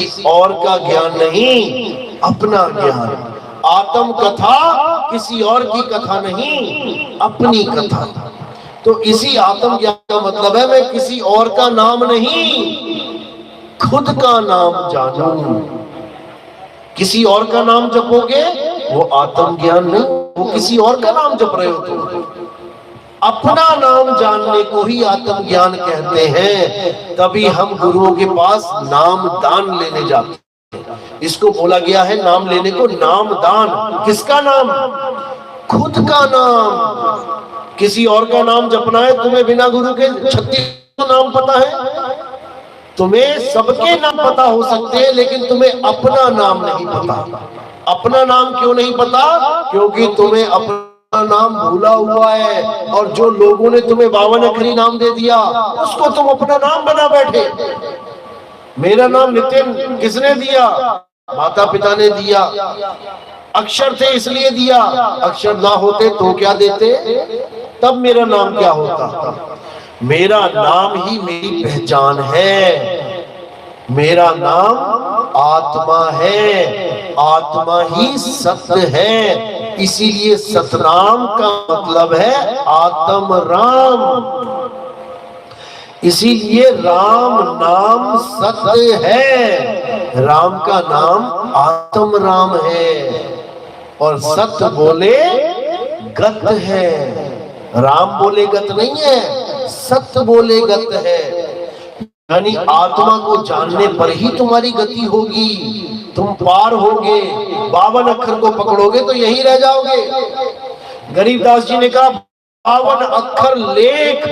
किसी और का ज्ञान नहीं, अपना ज्ञान। आत्म कथा किसी और की कथा नहीं, अपनी कथा। तो इसी आत्म ज्ञान का मतलब है मैं किसी और का नाम नहीं, खुद का नाम जानूं। किसी और का नाम जपोगे वो आत्म ज्ञान नहीं, वो किसी और का नाम जप रहे हो तुम। अपना नाम जानने को ही आत्म ज्ञान कहते हैं। तभी हम गुरुओं के पास नाम दान लेने जाते हैं। इसको बोला गया है नाम लेने को नाम दान। किसका नाम? खुद का नाम। किसी और का नाम जपना है तुम्हें, बिना गुरु के 36 नाम पता है? तुम्हें सबके नाम पता हो सकते हैं, लेकिन तुम्हें अपना नाम नहीं पता। अपना नाम क्यों नहीं पता? क्योंकि तुम्हें अपना नाम भूला हुआ है, और जो लोगों ने तुम्हें 52 अक्षरी नाम दे दिया उसको तुम अपना नाम बना बैठे। मेरा नाम नितिन किसने दिया? माता पिता ने दिया। अक्षर थे इसलिए दिया, अक्षर ना होते तो क्या देते? तब मेरा नाम क्या होता? मेरा नाम ही मेरी पहचान है। मेरा नाम आत्मा है, आत्मा ही सत्य है। इसीलिए सतनाम का मतलब है आत्म राम। इसीलिए राम नाम सत्य है, राम का नाम आत्म राम है। और सत्य बोले गत है, राम बोले गत नहीं है, सत्य बोले गत है। यानी आत्मा को जानने पर ही तुम्हारी गति होगी, तुम पार होगे। 52 अक्षर को पकड़ोगे तो यही रह जाओगे। गरीबदास जी ने कहा 52 अक्षर लेख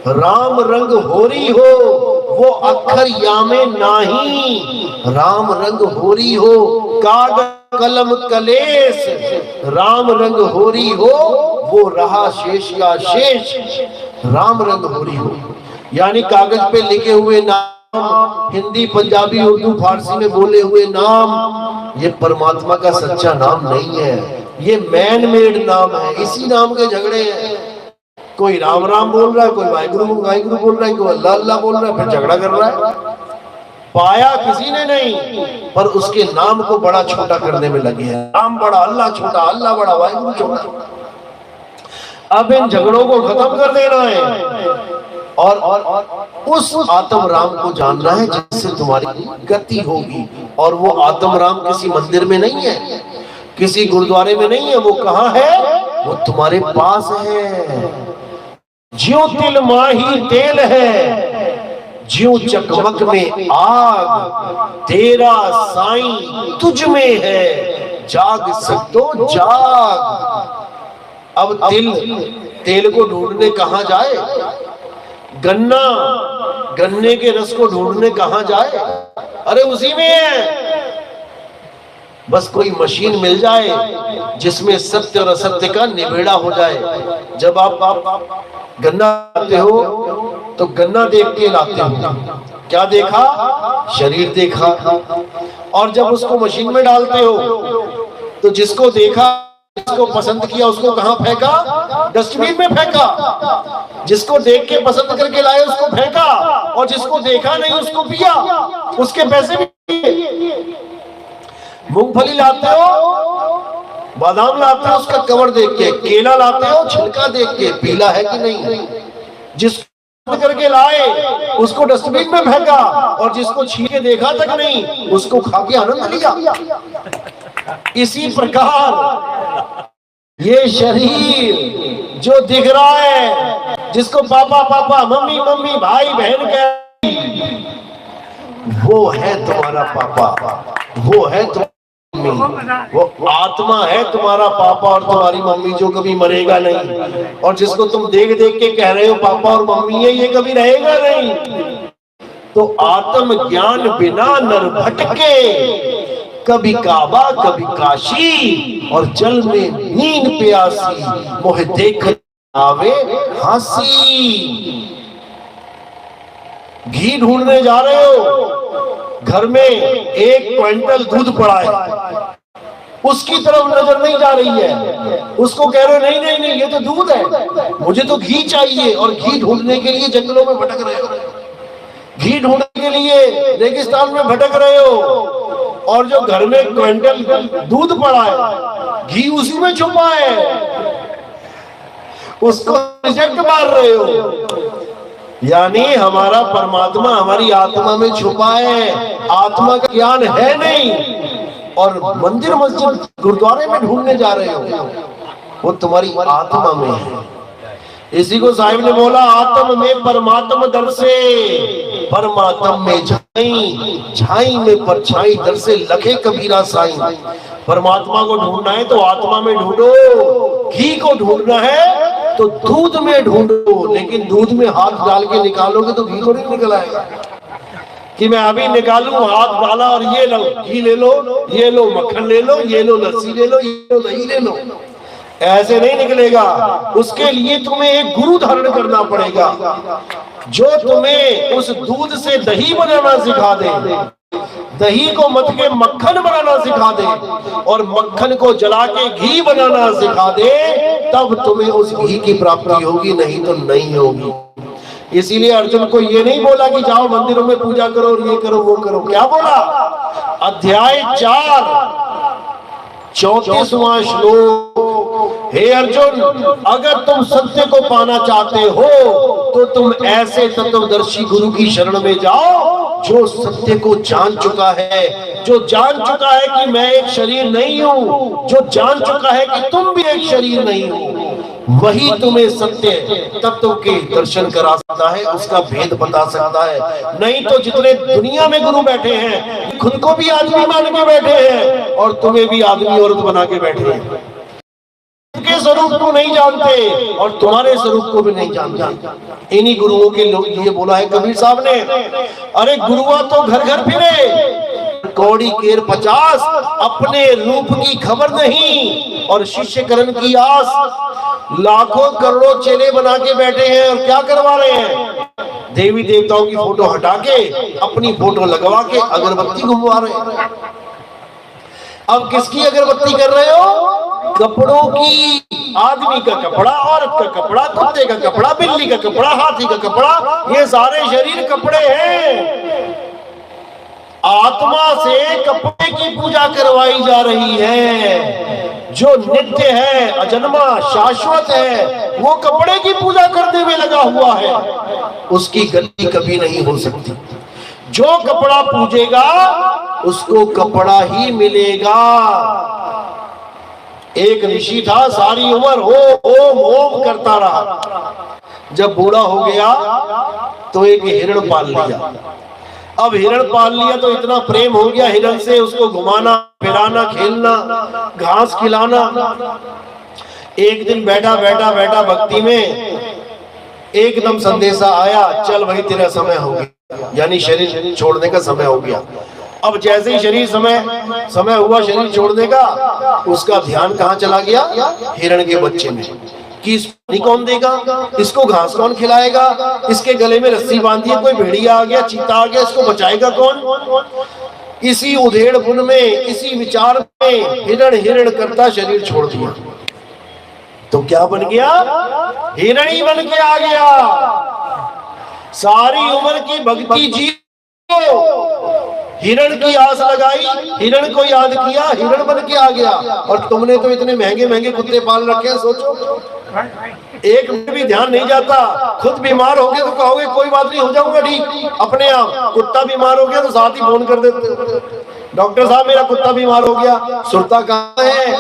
राम रंग होरी हो, वो अक्षर यामे नाही राम रंग होरी हो। कागज कलम कलेश राम रंग होरी हो, वो रहा शेष का शेष राम रंग होरी हो। यानी कागज पे लिखे हुए नाम, हिंदी पंजाबी उर्दू फारसी में बोले हुए नाम, ये परमात्मा का सच्चा नाम नहीं है, ये मैन मेड नाम है। इसी नाम के झगड़े हैं। कोई राम राम बोल रहा है, कोई वाहिगुरु वाहिगुरु बोल रहा है, कोई अल्लाह अल्लाह बोल रहा है, फिर झगड़ा कर रहा है। पाया किसी ने नहीं, पर उसके नाम को बड़ा छोटा करने में लगे हैं। राम बड़ा, अल्लाह छोटा, अल्लाह बड़ा, वाहिगुरु छोटा। अब इन झगड़ों को खत्म कर देना है और उस आत्म राम को जानना है जिससे तुम्हारी गति होगी। और वो आत्म राम किसी मंदिर में नहीं है, किसी गुरुद्वारे में नहीं है, वो कहाँ है? वो तुम्हारे पास है। ज्यों तिल माही तेल है, ज्यों चकमक में आग, तेरा साईं तुझ में है, जाग सकतो जाग। अब तेल को ढूंढने कहाँ जाए? गन्ने के रस को ढूंढने कहाँ जाए? अरे उसी में है। बस कोई मशीन मिल जाए जिसमें सत्य और असत्य का निबेड़ा हो जाए। जब आप गन्ना लाते हो तो गन्ना देख के लाते हो, क्या देखा? शरीर देखा। और जब उसको मशीन में डालते हो तो जिसको देखा, जिसको पसंद किया, उसको कहाँ फेंका? डस्टबिन में फेंका। जिसको देख के पसंद करके लाए उसको फेंका, और जिसको देखा नहीं उसको पिया, उसके पैसे भी। मूंगफली लाते हो, बादाम लाते हो उसका कवर देख के, केला लाते हो छिलका देख के, पीला है कि नहीं। जिसको करके लाए उसको डस्टबिन में फेंका, और जिसको छीन के देखा तक नहीं उसको खा के आनंद लिया। इसी प्रकार ये शरीर जो दिख रहा है, जिसको पापा पापा, मम्मी मम्मी, भाई बहन कह, वो है तुम्हारा पापा, वो है तुम्हारी मम्मी, वो आत्मा है तुम्हारा पापा और तुम्हारी मम्मी, जो कभी मरेगा नहीं। और जिसको तुम देख देख के कह रहे हो पापा और मम्मी है, ये कभी रहेगा नहीं। तो आत्म ज्ञान बिना नर भटके, कभी काबा कभी काशी, और जल में नींद प्यासी, मोह देख आवे हंसी। घी ढूंढने जा रहे हो, घर में 1 क्विंटल दूध पड़ा है, उसकी तरफ नजर नहीं जा रही है, उसको कह रहे हो नहीं नहीं नहीं ये तो दूध है, मुझे तो घी चाहिए, और घी ढूंढने के लिए जंगलों में भटक रहे हो। घी ढूंढने के लिए रेगिस्तान में भटक रहे हो, और जो घर में क्विंटल दूध पड़ा है, घी उसी में छुपा है, उसको रिजेक्ट मार रहे हो। यानी हमारा परमात्मा हमारी आत्मा में छुपा है, आत्मा का ज्ञान है नहीं, और मंदिर मस्जिद गुरुद्वारे में ढूंढने जा रहे हो, वो तुम्हारी आत्मा में है। इसी को साहिब ने बोला, आत्म में परमात्मा दर से, परमात्म में झाई, झाई में परछाई दर से लखे कबीरा साई। परमात्मा को ढूंढना है तो आत्मा में ढूंढो, घी को ढूंढना है तो दूध में ढूंढो, लेकिन दूध में हाथ डाल के निकालोगे तो घी थोड़ी निकल आएगा कि मैं अभी निकालूं, हाथ डाला और ये लो घी ले लो, ये लो मक्खन ले लो, ये लो लस्सी ले लो, ये लो दही ले लो, ऐसे नहीं निकलेगा। उसके लिए तुम्हें एक गुरु धारण करना पड़ेगा जो तुम्हें उस दूध से दही बनाना सिखा दे, दही को मथ के मक्खन बनाना सिखा दे, और मक्खन को जला के घी बनाना सिखा दे, तब तुम्हें उस घी की प्राप्ति होगी, नहीं तो नहीं होगी। इसीलिए अर्जुन को ये नहीं बोला कि जाओ मंदिरों में पूजा करो और ये करो वो करो, क्या बोला? अध्याय 4 34वां श्लोक, हे अर्जुन, अगर तुम सत्य को पाना चाहते हो तो तुम ऐसे तत्वदर्शी गुरु की शरण में जाओ जो सत्य को जान चुका है, जो जान चुका है कि मैं एक शरीर नहीं हूं, जो जान चुका है कि तुम भी एक शरीर नहीं हो। वही तुम्हें सत्य तत्व के दर्शन करा सकता है, उसका भेद बता सकता है। नहीं तो जितने दुनिया में गुरु बैठे हैं, खुद को भी आदमी मान के बैठे हैं और तुम्हें भी आदमी औरत बना के बैठे हैं। उनके स्वरूप को नहीं जानते और तुम्हारे स्वरूप को भी नहीं जानते। इन्हीं गुरुओं के लिए बोला है कबीर साहब ने, अरे गुरुआ तो घर घर फिरे, कौड़ी केर 50, अपने रूप की खबर नहीं और शिष्य करण की आस। लाखों करोड़ों चेले बना के बैठे हैं और क्या करवा रहे हैं? देवी देवताओं की फोटो हटा के अपनी फोटो लगवा के अगरबत्ती घुमवा रहे हैं। अब किसकी अगरबत्ती कर रहे हो? कपड़ों की। आदमी का कपड़ा, औरत का कपड़ा, कुत्ते का कपड़ा, बिल्ली का कपड़ा, हाथी का कपड़ा, ये सारे शरीर कपड़े हैं। आत्मा से कपड़े की पूजा करवाई जा रही है। जो नित्य है, अजन्मा, शाश्वत है, वो कपड़े की पूजा करने में लगा हुआ है, उसकी गलती कभी नहीं हो सकती। जो कपड़ा पूजेगा उसको कपड़ा ही मिलेगा। एक ऋषि था, सारी उम्र ओम ओम करता रहा। जब बूढ़ा हो गया तो एक हिरण पाल लिया। अब हिरण पाल लिया तो इतना प्रेम हो गया हिरण से, उसको घुमाना फिराना, खेलना, घास खिलाना। एक दिन बैठा बैठा बैठा भक्ति में एकदम संदेशा आया, चल भाई तेरा समय हो गया, यानी शरीर छोड़ने का समय हो गया। अब जैसे ही शरीर समय हुआ शरीर छोड़ने का, उसका ध्यान कहाँ चला गया? हिरण के बच्चे में, कि इसको कौन देगा, इसको घास कौन खिलाएगा, इसके गले में रस्सी बांधी है, कोई भेड़िया आ गया, चीता आ गया, इसको बचाएगा कौन? इसी उधेड़ बुन में, इसी विचार में हिरण हिरण करता शरीर छोड़ दिया। तो क्या बन गया? हिरण ही बन के आ गया। सारी उम्र की भक्ति जी, हिरण की आस लगाई, हिरण को याद किया, हिरण बन के आ गया। और तुमने तो इतने महंगे महंगे कुत्ते पाल रखे हैं, सोचो एक में भी ध्यान नहीं जाता। खुद बीमार हो गए तो कहोगे कोई बात नहीं, हो जाऊंगा ठीक अपने आप। कुत्ता बीमार हो गया तो साथ ही फोन कर देते, डॉक्टर साहब मेरा कुत्ता बीमार हो गया। सुरता कहाँ है?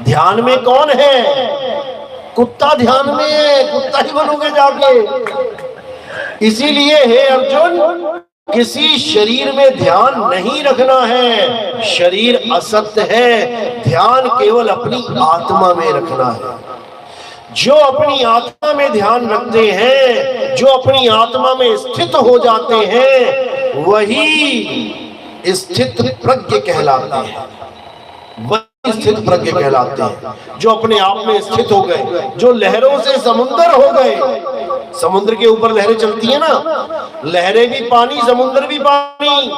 ध्यान में कौन है? कुत्ता ध्यान में है, कुत्ता ही बनोगे जाके। इसीलिए हे अर्जुन, किसी शरीर में ध्यान नहीं रखना है, शरीर असत्य है, ध्यान केवल अपनी आत्मा में रखना है। जो अपनी आत्मा में ध्यान रखते हैं, जो अपनी आत्मा में स्थित हो जाते हैं, वही स्थित प्रज्ञ कहलाते हैं। वही स्थित प्रज्ञ कहलाते हैं जो अपने आप में स्थित हो गए, जो लहरों से समुद्र हो गए। समुद्र के ऊपर लहरें चलती है ना, लहरें भी पानी, समुद्र भी पानी,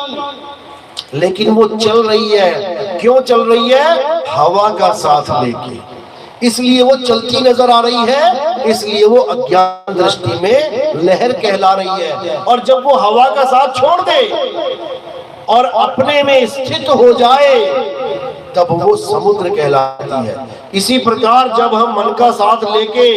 लेकिन वो चल रही है। क्यों चल रही है? हवा का साथ लेके। इसलिए वो चलती नजर आ रही है, इसलिए वो अज्ञान दृष्टि में लहर कहला रही है। और जब वो हवा का साथ छोड़ दे और अपने में स्थित हो जाए तब वो समुद्र कहलाती है। इसी प्रकार जब हम मन का साथ लेके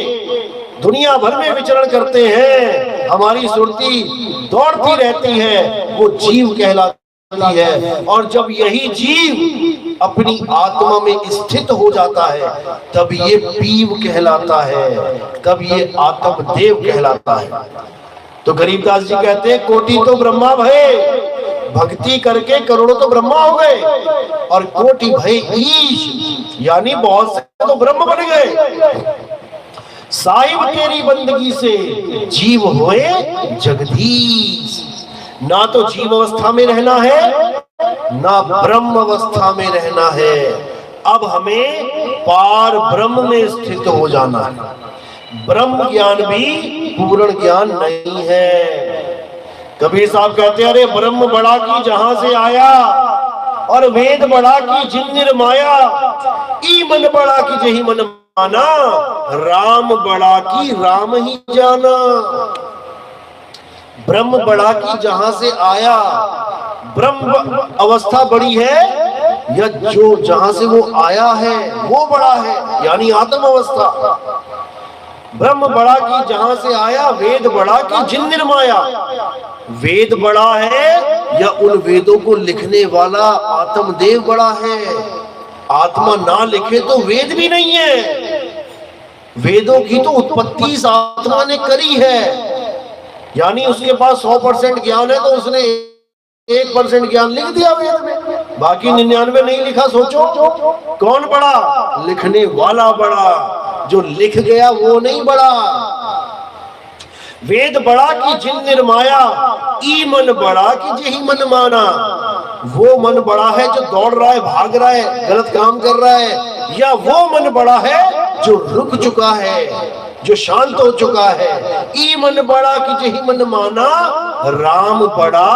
दुनिया भर में विचरण करते हैं, हमारी सुरती दौड़ती रहती है, वो जीव कहलाती है। और जब यही जीव अपनी आत्मा में स्थित हो जाता है तब ये पीव कहलाता है, तब ये आत्म देव कहलाता है। तो गरीबदास जी कहते हैं कोटि तो ब्रह्मा भय, भक्ति करके करोड़ों तो ब्रह्मा हो गए, और कोटि भय ईश, यानी बहुत से तो ब्रह्म बन गए। साहिब तेरी बंदगी से जीव होए जगदीश। ना तो जीव अवस्था में रहना है, ना ब्रह्म अवस्था में रहना है। अब हमें पार ब्रह्म में स्थित हो जाना है। ब्रह्म ज्ञान भी पूर्ण ज्ञान नहीं है। कबीर साहब कहते हैं अरे ब्रह्म बड़ा की जहां से आया, और वेद बड़ा की जिन निर्माया, ई मन बड़ा की जही मन माना, राम बड़ा की राम ही जाना। ब्रह्म बड़ा की जहां से आया, ब्रह्म अवस्था बड़ी है या जो जहां से वो आया है वो बड़ा है, यानी आत्म अवस्था। ब्रह्म बड़ा की जहां से आया, वेद बड़ा की जिन निर्माया। वेद बड़ा है या उन वेदों को लिखने वाला आत्मदेव बड़ा है। आत्मा ना लिखे तो वेद भी नहीं है। वेदों की तो उत्पत्ति इस आत्मा ने करी है, यानी उसके पास 100% ज्ञान है तो उसने 1% ज्ञान लिख दिया वेद में, बाकी 99 नहीं लिखा। सोचो कौन बड़ा? लिखने वाला बड़ा, जो लिख गया वो नहीं बड़ा। वेद बड़ा की जिन निर्माया, ई मन बड़ा की जेही मन माना। वो मन बड़ा है जो दौड़ रहा है, भाग रहा है, गलत काम कर रहा है, या वो मन बड़ा है जो रुक चुका है, जो शांत हो चुका है। ई मन बड़ा की जेही मन माना, राम बड़ा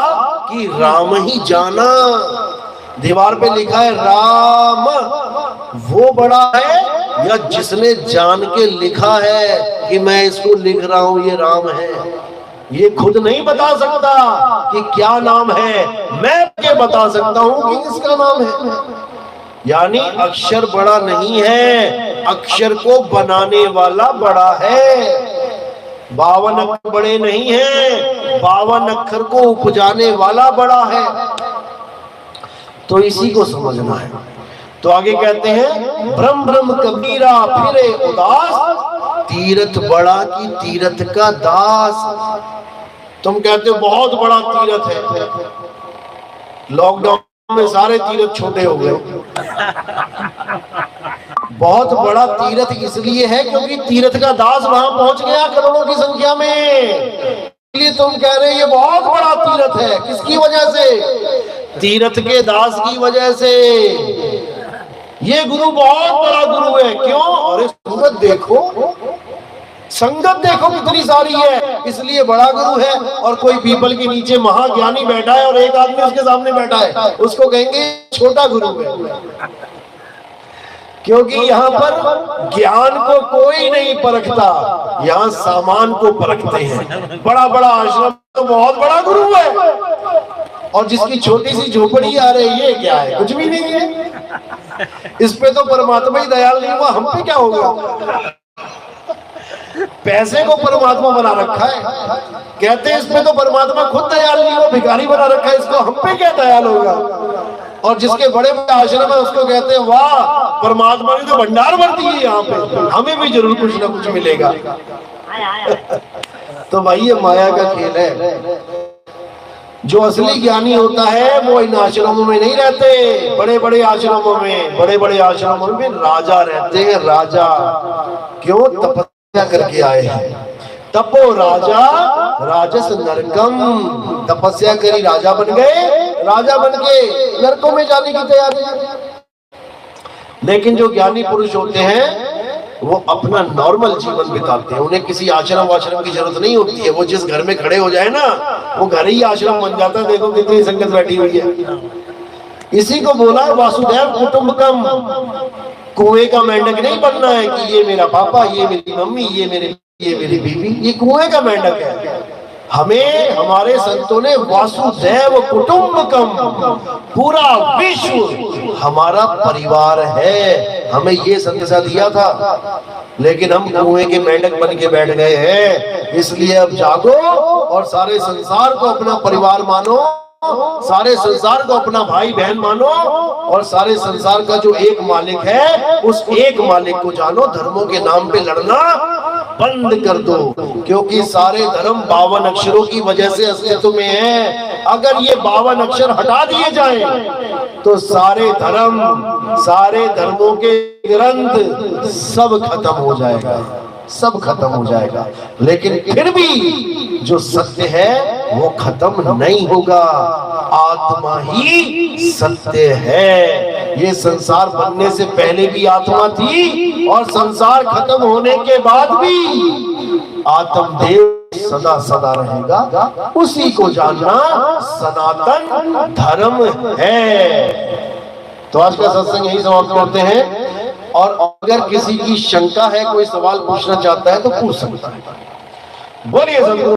की राम ही जाना। दीवार पे लिखा है राम, वो बड़ा है या जिसने जान के लिखा है कि मैं इसको लिख रहा हूं ये राम है। ये खुद नहीं बता सकता कि क्या नाम है, मैं ये बता सकता हूं कि इसका नाम है। यानी अक्षर बड़ा नहीं है, अक्षर को बनाने वाला बड़ा है। 52 अक्षर बड़े नहीं हैं, 52 अक्षर को उपजाने वाला बड़ा है। तो इसी को समझना है। तो आगे कहते हैं ब्रह्म ब्रह्म कबीरा फिरे उदास, तीरथ बड़ा की तीरथ का दास। तुम कहते हो बहुत बड़ा तीरथ है, लॉकडाउन में सारे तीरथ छोटे हो गए। बहुत बड़ा तीरथ इसलिए है क्योंकि तीरथ का दास वहां पहुंच गया करोड़ों की संख्या में। इसलिए तुम कह रहे ये बहुत बड़ा तीरथ है, किसकी वजह से? तीरथ के दास की वजह से। ये गुरु बहुत बड़ा गुरु है। क्यों? अरे संगत देखो, संगत देखो कितनी सारी है, इसलिए बड़ा गुरु है। और कोई पीपल के नीचे महाज्ञानी बैठा है और एक आदमी उसके सामने बैठा है, उसको कहेंगे छोटा गुरु है। क्योंकि यहाँ पर ज्ञान को कोई नहीं परखता, यहाँ सामान को परखते हैं। बड़ा बड़ा आश्रम तो बहुत बड़ा गुरु है, और जिसकी छोटी सी झोपड़ी आ रही है क्या है? कुछ भी नहीं है। इस पे तो परमात्मा ही दयाल नहीं हुआ, हम पे क्या होगा? पैसे को परमात्मा बना रखा है, कहते हैं इस पे तो परमात्मा खुद दयाल नहीं हुआ, भिखारी बना रखा है, इसको हम पे क्या दयाल होगा? और जिसके बड़े बड़े आश्रम है उसको कहते हैं वाह परमात्मा ने तो भंडार भर दी है, यहाँ पे हमें भी जरूर कुछ ना कुछ मिलेगा। तो भाई ये माया का खेल है। जो असली ज्ञानी होता है वो इन आश्रमों में नहीं रहते। बड़े बड़े आश्रमों में, बड़े बड़े आश्रमों में राजा रहते हैं। राजा क्यों? तपस्या करके आए हैं। तपो राजा राजस नरकम, तपस्या करी राजा बन गए, राजा बन के नरकों में जाने की तैयारी है। लेकिन जो ज्ञानी पुरुष होते हैं वो अपना नॉर्मल जीवन बिताते हैं, उन्हें किसी आश्रम वाश्रम की जरूरत नहीं होती है। वो जिस घर में खड़े हो जाए ना, वो घर ही आश्रम बन जाता है। देखो कितनी संगत बैठी हुई है। इसी को बोला वासुदेव कुटुंबकम। कुएं का मेंढक नहीं बनना है कि ये मेरा पापा, ये मेरी मम्मी, ये मेरी बीवी, ये कुएं का मेंढक है। हमें हमारे संतों ने वासुदेव कुटुंबकम, पूरा विश्व हमारा परिवार है, हमें ये संदेशा दिया था। लेकिन हम कुएं के मेंढक बन के बैठ गए हैं। इसलिए अब जागो और सारे संसार को अपना परिवार मानो, सारे संसार को अपना भाई बहन मानो, और सारे संसार का जो एक मालिक है उस एक मालिक को जानो। धर्मों के नाम पे लड़ना बंद कर दो, क्योंकि सारे धर्म 52 अक्षरों की वजह से अस्तित्व में है। अगर ये 52 अक्षर हटा दिए जाएं तो सारे धर्म, सारे धर्मों के ग्रंथ सब खत्म हो जाएगा, सब खत्म हो जाएगा। लेकिन फिर भी जो सत्य है वो खत्म नहीं होगा। आत्मा ही सत्य है। ये संसार बनने से पहले भी आत्मा थी और संसार खत्म होने के बाद भी आत्मदेव सदा सदा रहेगा। उसी को जानना सनातन धर्म है। तो आज का सत्संग यही समाप्त करते हैं। और अगर किसी की शंका है, कोई सवाल पूछना चाहता है तो पूछ सकता है। बोलिए सदगुरु।